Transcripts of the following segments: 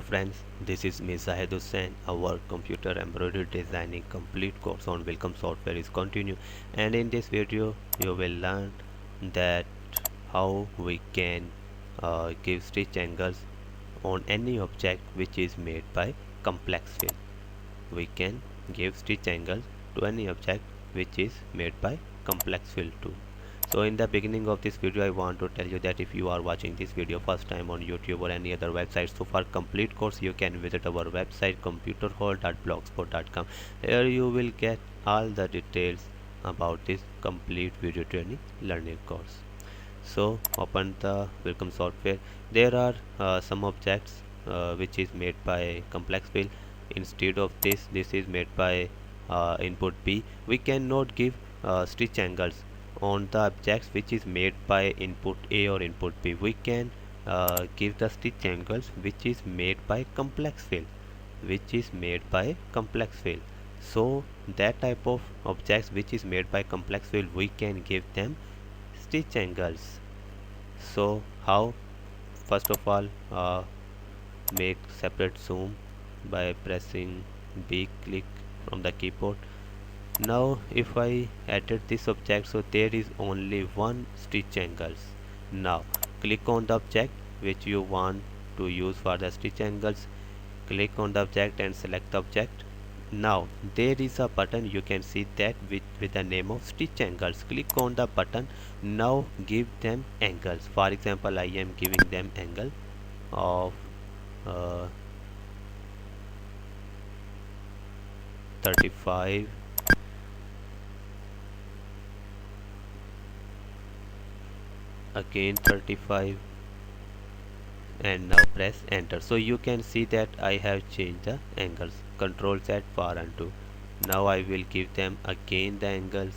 friends, this is me Zahid Hussain. Our computer embroidery designing complete course on Welcome Software is continue, and in this video you will learn that how we can give stitch angles on any object which is made by complex fill. We can give stitch angles to any object which is made by complex fill tool. So in the beginning of this video I want to tell you that if you are watching this video first time on YouTube or any other website, so for complete course you can visit our website computerhall.blogspot.com. Here you will get all the details about this complete video training learning course. So open the Welcome Software. There are some objects which is made by complex fill. Instead of this is made by input B. We cannot give stitch angles on the objects which is made by input A or input B. We can give the stitch angles which is made by complex fill, so that type of objects which is made by complex fill, we can give them stitch angles. So how? First of all, make separate zoom by pressing B, click from the keyboard. Now if I edit this object, so there is only one stitch angles. Now click on the object which you want to use for the stitch angles. Click on the object and select the object. Now there is a button, you can see that with the name of stitch angles. Click on the button. Now give them angles. For example, I am giving them angle of 35, again 35, and now press enter. So you can see that I have changed the angles. Control Z for undo. Now I will give them again the angles.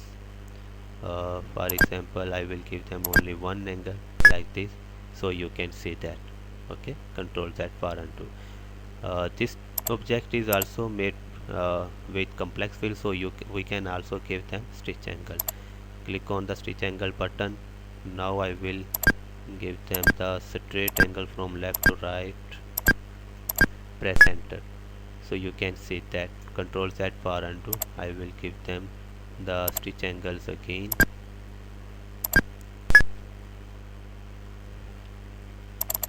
For example, I will give them only one angle like this, so you can see that. Okay, Control Z for undo. This object is also made with complex fill, so we can also give them stitch angle. Click on the stitch angle button. Now I will give them the straight angle from left to right. Press enter. So you can see that. Control Z for undo. I will give them the stitch angles again.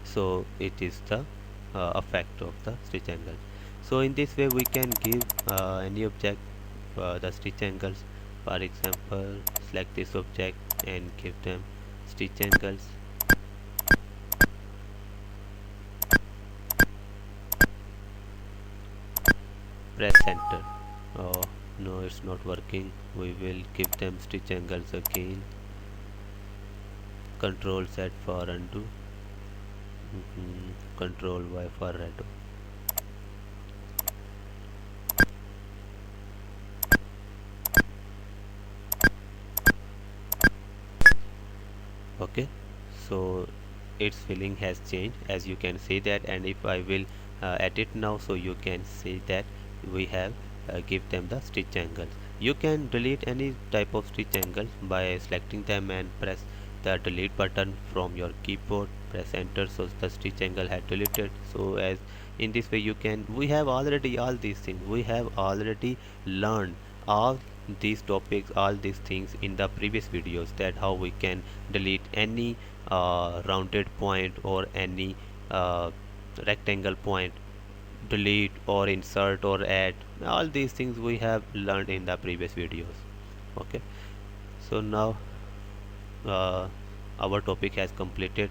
So it is the effect of the stitch angle. So in this way we can give any object the stitch angles. For example, select this object and give them stitch angles. Press enter. Oh no, it's not working. We will give them stitch angles again. Control Z for undo. Control Y for redo. Okay, so its filling has changed, as you can see that. And if I will edit now, so you can see that we have give them the stitch angles. You can delete any type of stitch angles by selecting them and press the delete button from your keyboard. Press enter, so the stitch angle had deleted. So as in this way you can, we have already all these things, we have already learned all these topics, all these things in the previous videos, that how we can delete any rounded point or any rectangle point, delete or insert or add. All these things we have learned in the previous videos. Okay, so now our topic has completed.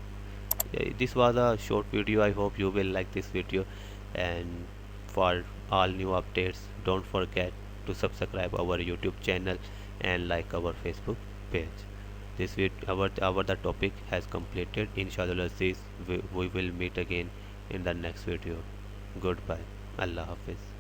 This was a short video. I hope you will like this video, and for all new updates don't forget to subscribe our YouTube channel and like our Facebook page. This our the topic has completed. Inshallah we will meet again in the next video. Goodbye. Allah Hafiz.